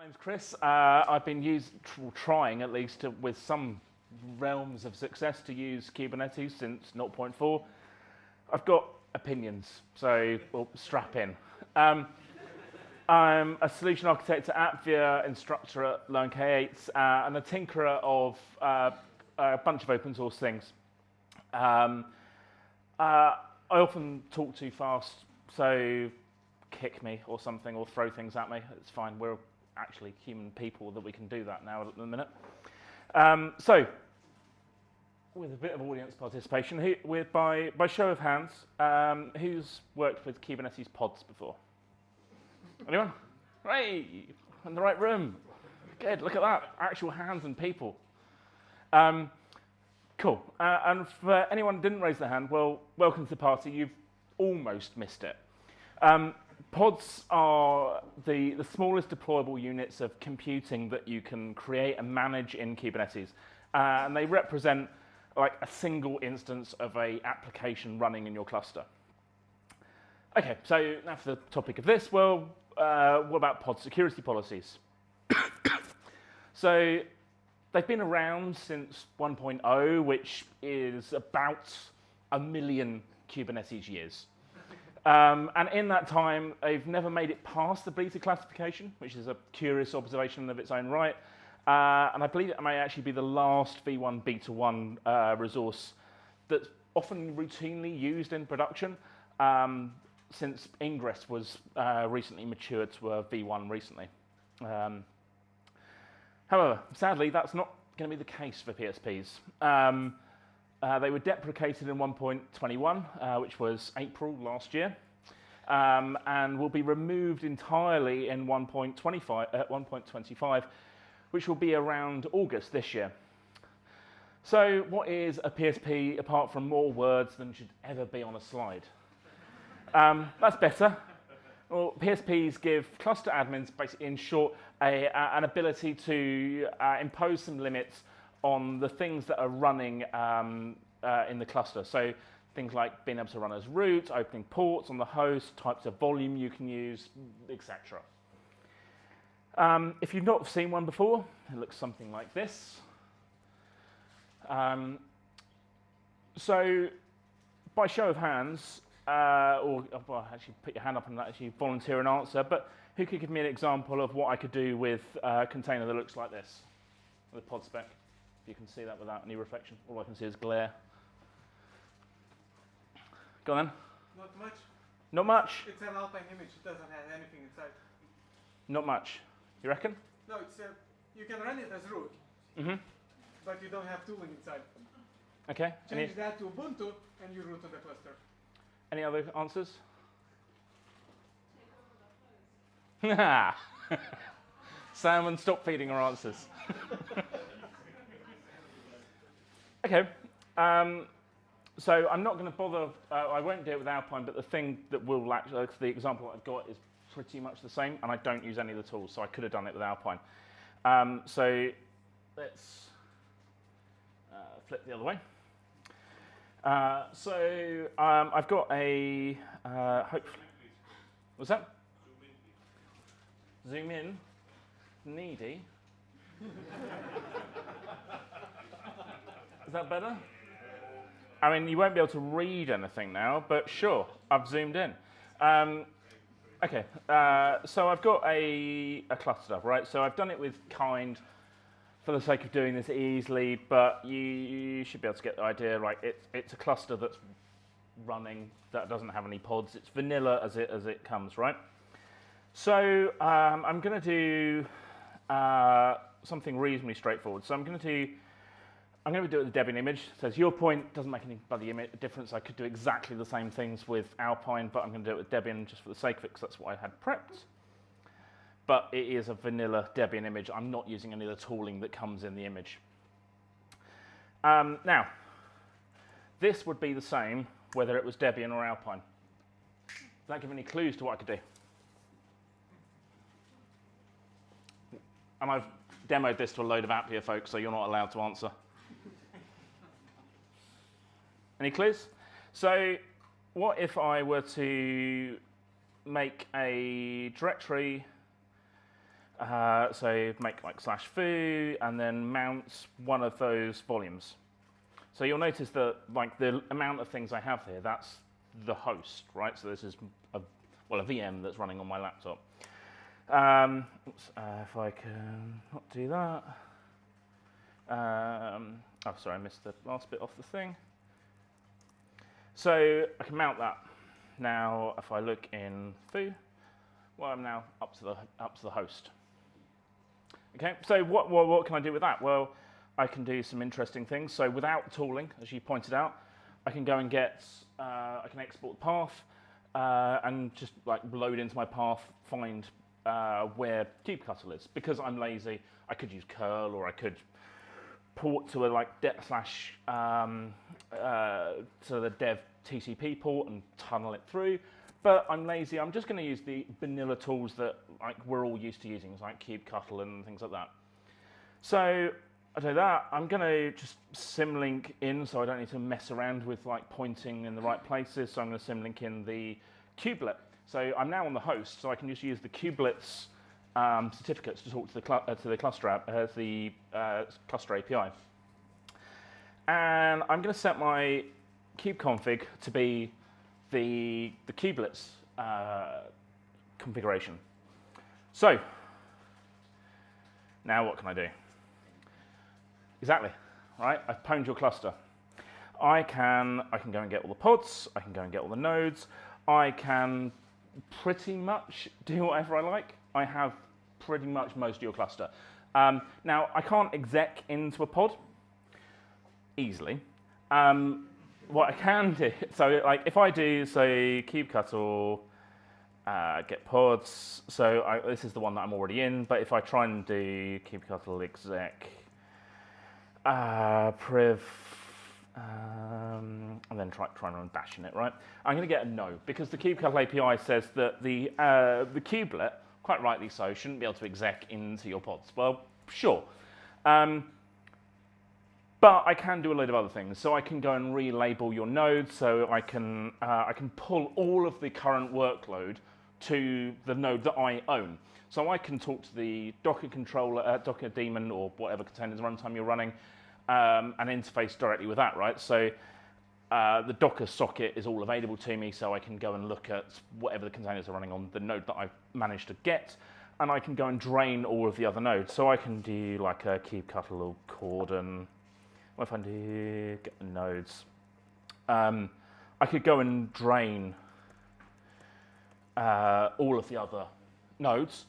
name's Chris. I've been trying, at least, with some realms of success, to use Kubernetes since 0.4. I've got opinions, so we'll strap in. I'm a solution architect at Appvia, instructor at Learn K8, and a tinkerer of a bunch of open source things. I often talk too fast, so kick me or something, or throw things at me. It's fine. We're actually human people that we can do that now at the minute. So, with a bit of audience participation, by show of hands, who's worked with Kubernetes pods before? Anyone? Hey, in the right room. Good, look at that. Actual hands and people. Cool. And for anyone who didn't raise their hand, well, welcome to the party. You've almost missed it. Pods are the smallest deployable units of computing that you can create and manage in Kubernetes. And they represent like a single instance of an application running in your cluster. Okay, so now for the topic of this, well, what about pod security policies? So they've been around since 1.0, which is about 1 million Kubernetes years. And in that time, they've never made it past the beta classification, which is a curious observation of its own right. And I believe it may actually be the last V1 Beta 1 resource that's often routinely used in production, since Ingress was recently matured to a V1 recently. However, sadly, that's not going to be the case for PSPs. They were deprecated in 1.21, which was April last year, and will be removed entirely in 1.25, which will be around August this year. So what is a PSP apart from more words than should ever be on a slide? That's better. Well, PSPs give cluster admins, basically in short, an ability to impose some limits on the things that are running in the cluster. So things like being able to run as root, opening ports on the host, types of volume you can use, etc. If you've not seen one before, it looks something like this. So by show of hands, or well, actually put your hand up and actually volunteer an answer, but who could give me an example of what I could do with a container that looks like this, with PodSpec? You can see that without any reflection. All I can see is glare. Go on then. Not much. Not much? It's an Alpine image. It doesn't have anything inside. Not much. You reckon? No, it's you can run it as root, but you don't have tooling inside. Okay. Change that to Ubuntu, and you root on the cluster. Any other answers? Salmon, stop feeding our answers. Okay. So I'm not going to bother. I won't do it with Alpine, but the thing that will actually, the example I've got is pretty much the same, and I don't use any of the tools, so I could have done it with Alpine. So let's flip the other way. So I've got a hopefully. What's that? Zoom in. Needy. Is that better? I mean, you won't be able to read anything now, but sure, I've zoomed in. Okay, so I've got a cluster, right? So I've done it with kind for the sake of doing this easily, but you should be able to get the idea. Like it's a cluster that's running that doesn't have any pods. It's vanilla as it comes, right? So I'm going to do something reasonably straightforward. So I'm going to do it with the Debian image. So to your point, doesn't make any bloody difference. I could do exactly the same things with Alpine, but I'm going to do it with Debian just for the sake of it, because that's what I had prepped. But it is a vanilla Debian image. I'm not using any of the tooling that comes in the image. Now, this would be the same whether it was Debian or Alpine. Does that give any clues to what I could do? And I've demoed this to a load of Appvia folks, so you're not allowed to answer. Any clues? So what if I were to make a directory So make like /foo and then mount one of those volumes. So you'll notice that like the amount of things I have here, that's the host, right? So this is a VM that's running on my laptop. If I can not do that. Oh, sorry, I missed the last bit off the thing. So I can mount that. Now, if I look in foo, well, I'm now up to the host. Okay, so what can I do with that? Well, I can do some interesting things. So without tooling, as you pointed out, I can go and get, I can export the path and just like load into my path, find where kubectl is. Because I'm lazy, I could use curl or I could port to a like to the dev TCP port and tunnel it through. But I'm lazy. I'm just going to use the vanilla tools that like we're all used to using, like kubectl and things like that. So I do that. I'm going to just symlink in, so I don't need to mess around with like pointing in the right places. So I'm going to symlink in the kubelet. So I'm now on the host, so I can just use the kubelet's certificates to talk to the cluster API. And I'm going to set my kubeconfig to be the kubelet's configuration. So now what can I do? Exactly, right? I've pwned your cluster. I can go and get all the pods. I can go and get all the nodes. I can pretty much do whatever I like. I have pretty much most of your cluster. Now, I can't exec into a pod easily. What I can do, so like if I do, say, kubectl get pods, so this is the one that I'm already in, but if I try and do kubectl exec priv, and then try and run bash in it, right? I'm going to get a no, because the kubectl API says that the kubelet, quite rightly so, shouldn't be able to exec into your pods. Well, sure. But I can do a load of other things. So I can go and relabel your nodes. So I can pull all of the current workload to the node that I own. So I can talk to the Docker controller, Docker daemon, or whatever containers runtime you're running, and interface directly with that, right? So the Docker socket is all available to me, so I can go and look at whatever the containers are running on the node that I've managed to get, and I can go and drain all of the other nodes. So I can do like a kubectl or cordon. What if I do get the nodes? I could go and drain all of the other nodes,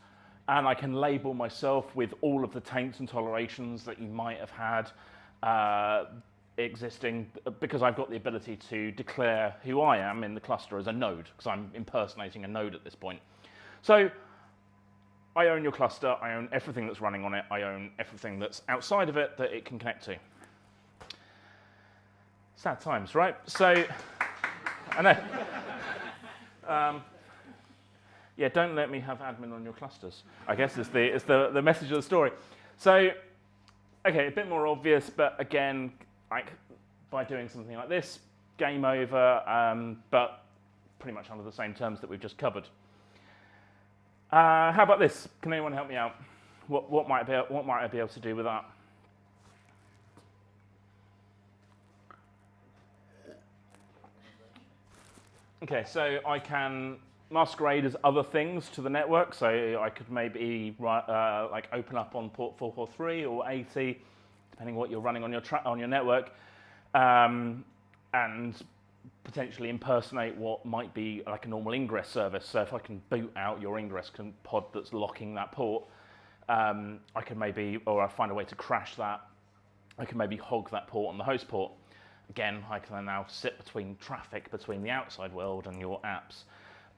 and I can label myself with all of the taints and tolerations that you might have had existing, because I've got the ability to declare who I am in the cluster as a node, because I'm impersonating a node at this point. So I own your cluster, I own everything that's running on it, I own everything that's outside of it that it can connect to. Sad times, right? So, I know. Yeah, don't let me have admin on your clusters, I guess is the message of the story. So, okay, a bit more obvious, but again, like by doing something like this, game over, but pretty much under the same terms that we've just covered. How about this? Can anyone help me out? What might I be able to do with that? Okay, so I can masquerade as other things to the network. So I could maybe like open up on port 443 or 80, depending on what you're running on your network, and potentially impersonate what might be like a normal ingress service. So if I can boot out your ingress pod that's locking that port, I can maybe, or I find a way to crash that, I can maybe hog that port on the host port. Again, I can now sit between traffic between the outside world and your apps.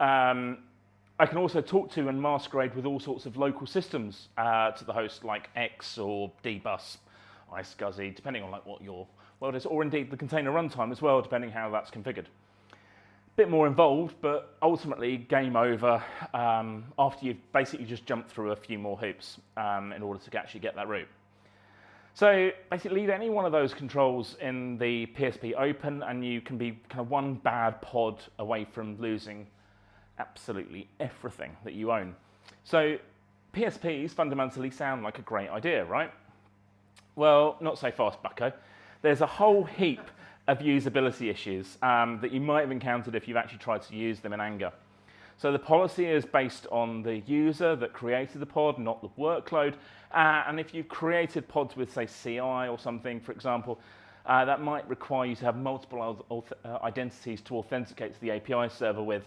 I can also talk to and masquerade with all sorts of local systems to the host, like X or dbus, iSCSI, depending on like what your world is, or indeed the container runtime as well, depending how that's configured. Bit more involved, but ultimately game over after you've basically just jumped through a few more hoops in order to actually get that route. So basically leave any one of those controls in the PSP open and you can be kind of one bad pod away from losing absolutely everything that you own. So PSPs fundamentally sound like a great idea, right? Well, not so fast, bucko. There's a whole heap of usability issues that you might have encountered if you've actually tried to use them in anger. So the policy is based on the user that created the pod, not the workload. And if you've created pods with, say, CI or something, for example, that might require you to have multiple identities to authenticate to the API server with.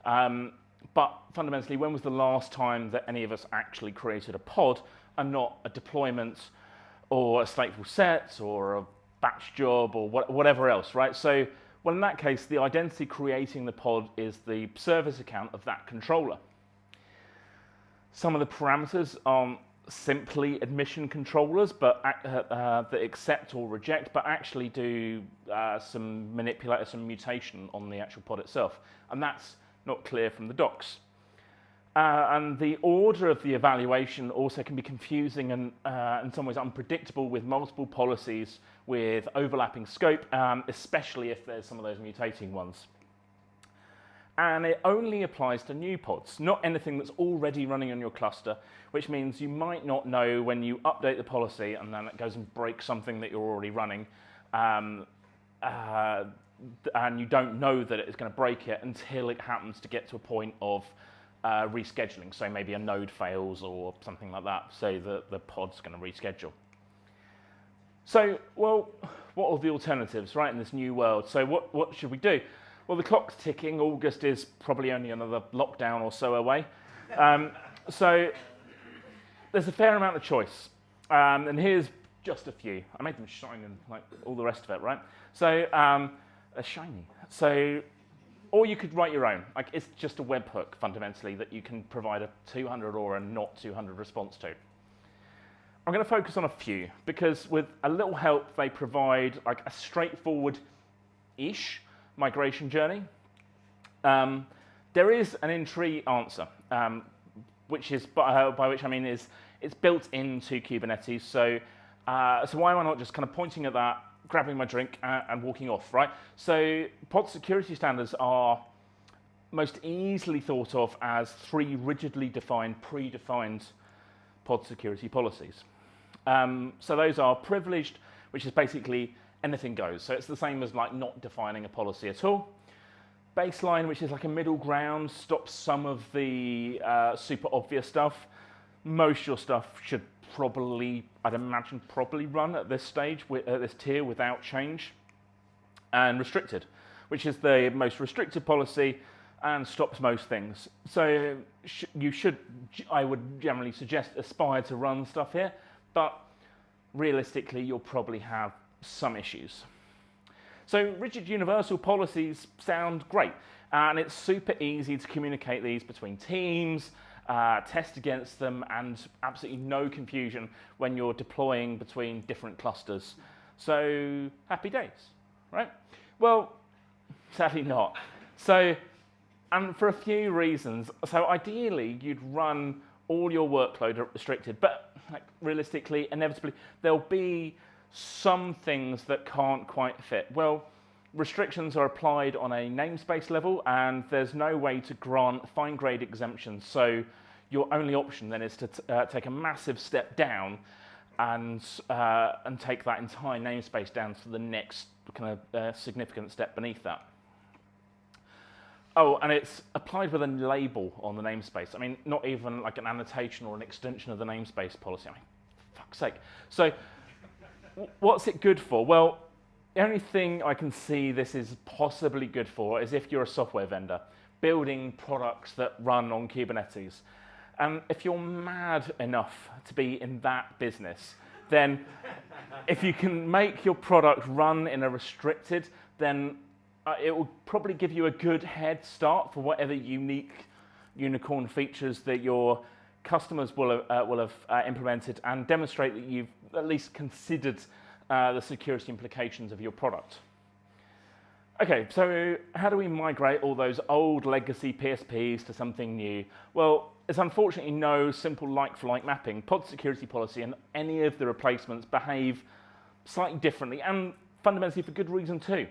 But fundamentally, when was the last time that any of us actually created a pod and not a deployment or a stateful set or a batch job or whatever else, right? So, well, in that case, the identity creating the pod is the service account of that controller. Some of the parameters aren't simply admission controllers but that accept or reject, but actually do some manipulate, some mutation on the actual pod itself. And that's not clear from the docs. And the order of the evaluation also can be confusing and in some ways unpredictable with multiple policies with overlapping scope, especially if there's some of those mutating ones. And it only applies to new pods, not anything that's already running on your cluster, which means you might not know when you update the policy and then it goes and breaks something that you're already running, and you don't know that it's going to break it until it happens to get to a point of rescheduling. So maybe a node fails or something like that, so the pod's going to reschedule. So, well, what are the alternatives, right, in this new world? So what should we do? Well, the clock's ticking. August is probably only another lockdown or so away. So there's a fair amount of choice. And here's just a few. I made them shine and like all the rest of it, right? So they're shiny. So, or you could write your own. Like, it's just a webhook, fundamentally, that you can provide a 200 or a not 200 response to. I'm going to focus on a few, because with a little help, they provide like a straightforward-ish migration journey. There is an in-tree answer, which is, by which I mean is it's built into Kubernetes. So why am I not just kind of pointing at that, grabbing my drink, and walking off, right? So pod security standards are most easily thought of as 3 rigidly defined, predefined pod security policies. So those are privileged, which is basically anything goes. So it's the same as like not defining a policy at all. Baseline, which is like a middle ground, stops some of the super obvious stuff. Most of your stuff should probably, I'd imagine, probably run at this stage, at this tier without change. And restricted, which is the most restricted policy and stops most things. So you should, I would generally suggest, aspire to run stuff here, but realistically, you'll probably have some issues. So rigid universal policies sound great, and it's super easy to communicate these between teams, test against them, and absolutely no confusion when you're deploying between different clusters. So happy days, right? Well, sadly not. So, and for a few reasons. So ideally, you'd run all your workload at restricted, but like, realistically, inevitably, there'll be some things that can't quite fit. Well, restrictions are applied on a namespace level, and there's no way to grant fine-grade exemptions. So your only option then is to take a massive step down and take that entire namespace down to the next kind of significant step beneath that. Oh, and it's applied with a label on the namespace. I mean, not even like an annotation or an extension of the namespace policy. I mean, for fuck's sake. So what's it good for? Well, the only thing I can see this is possibly good for is if you're a software vendor building products that run on Kubernetes. And if you're mad enough to be in that business, then if you can make your product run in a restricted, then it will probably give you a good head start for whatever unique unicorn features that your customers will have implemented, and demonstrate that you've at least considered the security implications of your product. Okay, so how do we migrate all those old legacy PSPs to something new? Well, there's unfortunately no simple like-for-like mapping. Pod security policy and any of the replacements behave slightly differently, and fundamentally for good reason too.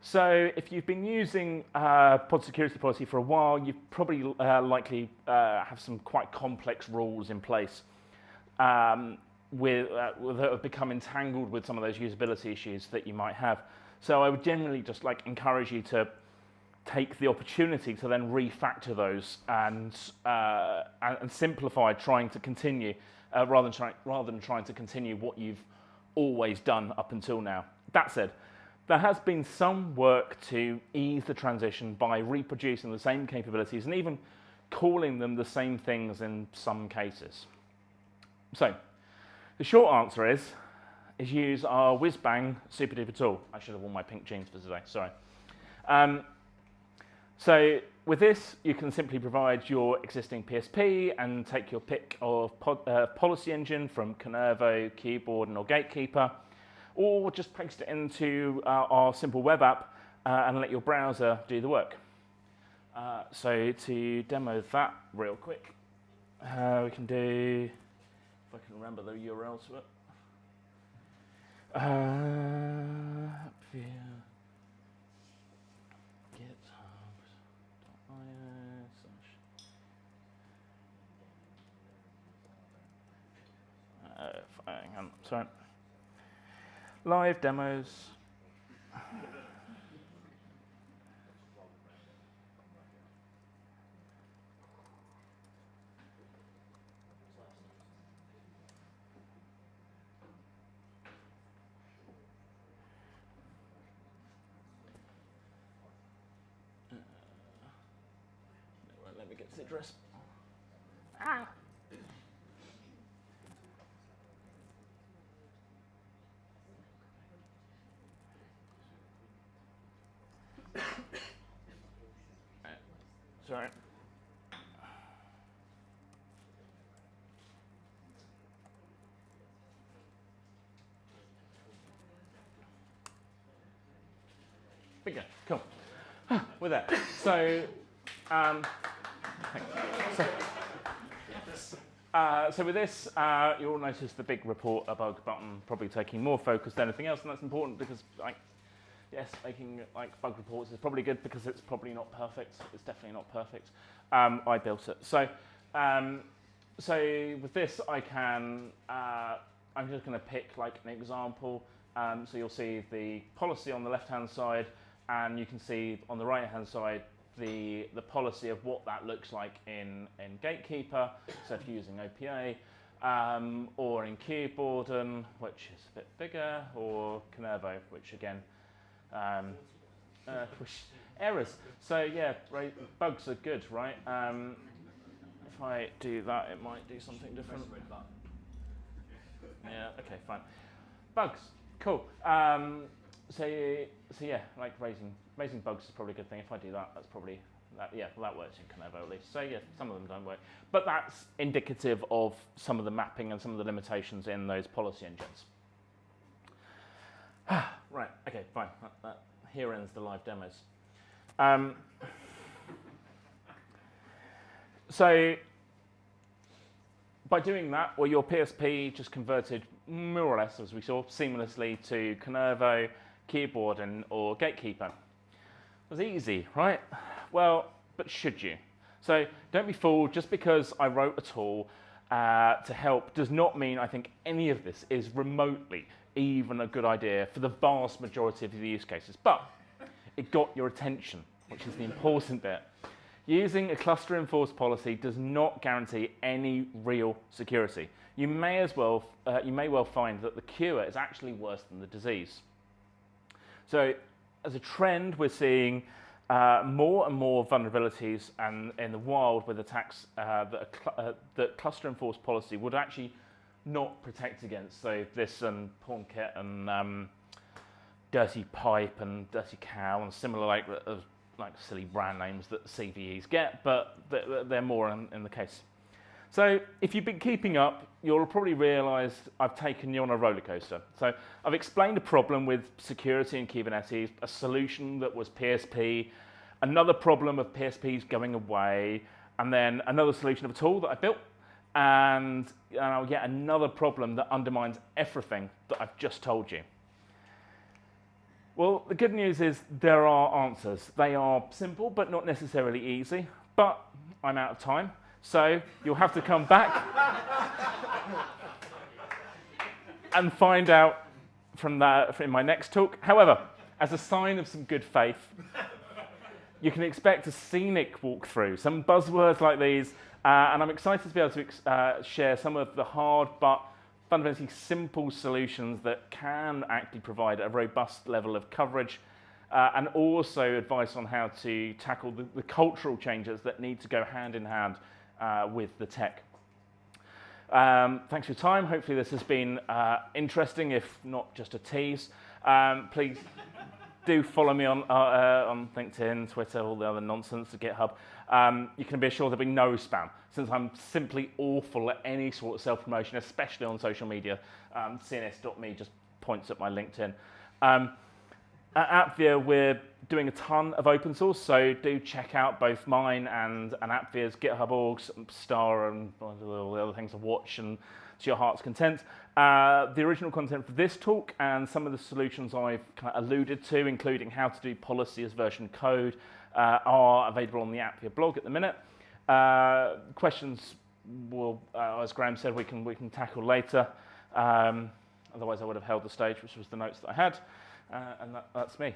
So if you've been using PodSecurityPolicy for a while, you've probably likely have some quite complex rules in place that have become entangled with some of those usability issues that you might have. So I would generally just encourage you to take the opportunity to then refactor those and simplify trying to continue rather than trying to continue what you've always done up until now. That said, there has been some work to ease the transition by reproducing the same capabilities and even calling them the same things in some cases. So, the short answer is use our whiz-bang super duper tool. I should have worn my pink jeans for today, sorry. So with this, you can simply provide your existing PSP and take your pick of policy engine from Kubernetes, Keyboard, or Gatekeeper, or just paste it into our simple web app and let your browser do the work. So to demo that real quick, we can do, if I can remember the URLs of it. Hang on, sorry. Live demos. Let me get to the address. Sorry. Bingo, cool. With that, so with this, you'll notice the big report a bug button probably taking more focus than anything else, and that's important because, yes, making bug reports is probably good because it's probably not perfect. It's definitely not perfect. I built it, so with this, I can. I'm just going to pick an example. So you'll see the policy on the left-hand side, and you can see on the right-hand side the policy of what that looks like in Gatekeeper. So if you're using OPA, or in Keyboard, which is a bit bigger, or Kubernetes, which again, errors. So yeah, right, bugs are good, right? If I do that, it might do something different. Yeah. Okay. Fine. Bugs. Cool. So yeah, raising bugs is probably a good thing. If I do that, that's probably that. Yeah, well, that works in Kubernetes at least. So yeah, some of them don't work, but that's indicative of some of the mapping and some of the limitations in those policy engines. Right. Okay. Fine. Here ends the live demos. So by doing that, well, your PSP just converted more or less, as we saw, seamlessly to Kubernetes, Keyboard, or Gatekeeper. It was easy, right? Well, but should you? So don't be fooled. Just because I wrote a tool to help does not mean I think any of this is remotely even a good idea for the vast majority of the use cases. But it got your attention, which is the important bit. Using a cluster-enforced policy does not guarantee any real security. You may well find that the cure is actually worse than the disease. So, as a trend, we're seeing more and more vulnerabilities, and in the wild, with attacks that cluster-enforced policy would actually not protect against. So this and Pawn Kit and Dirty Pipe and Dirty Cow and similar like silly brand names that CVEs get, but they're more in the case. So if you've been keeping up, you'll probably realize I've taken you on a roller coaster. So I've explained a problem with security in Kubernetes, a solution that was PSP, another problem of PSPs going away, and then another solution of a tool that I built, and I'll get another problem that undermines everything that I've just told you. Well, the good news is there are answers. They are simple, but not necessarily easy. But I'm out of time, so you'll have to come back and find out from that in my next talk. However, as a sign of some good faith, you can expect a scenic walkthrough, some buzzwords like these, and I'm excited to be able to share some of the hard but fundamentally simple solutions that can actually provide a robust level of coverage, and also advice on how to tackle the cultural changes that need to go hand in hand with the tech. Thanks for your time. Hopefully this has been interesting, if not just a tease. Please do follow me on LinkedIn, Twitter, all the other nonsense, the GitHub. You can be assured there'll be no spam, since I'm simply awful at any sort of self-promotion, especially on social media. CNS.me just points at my LinkedIn. At Appvia, we're doing a ton of open source, so do check out both mine and Appvia's GitHub orgs, Star, and all the other things to watch and to your heart's content. The original content for this talk and some of the solutions I've kind of alluded to, including how to do policy as version code, are available on the Appvia blog at the minute. Questions will, as Graham said, we can tackle later. Otherwise, I would have held the stage, which was the notes that I had, and that's me.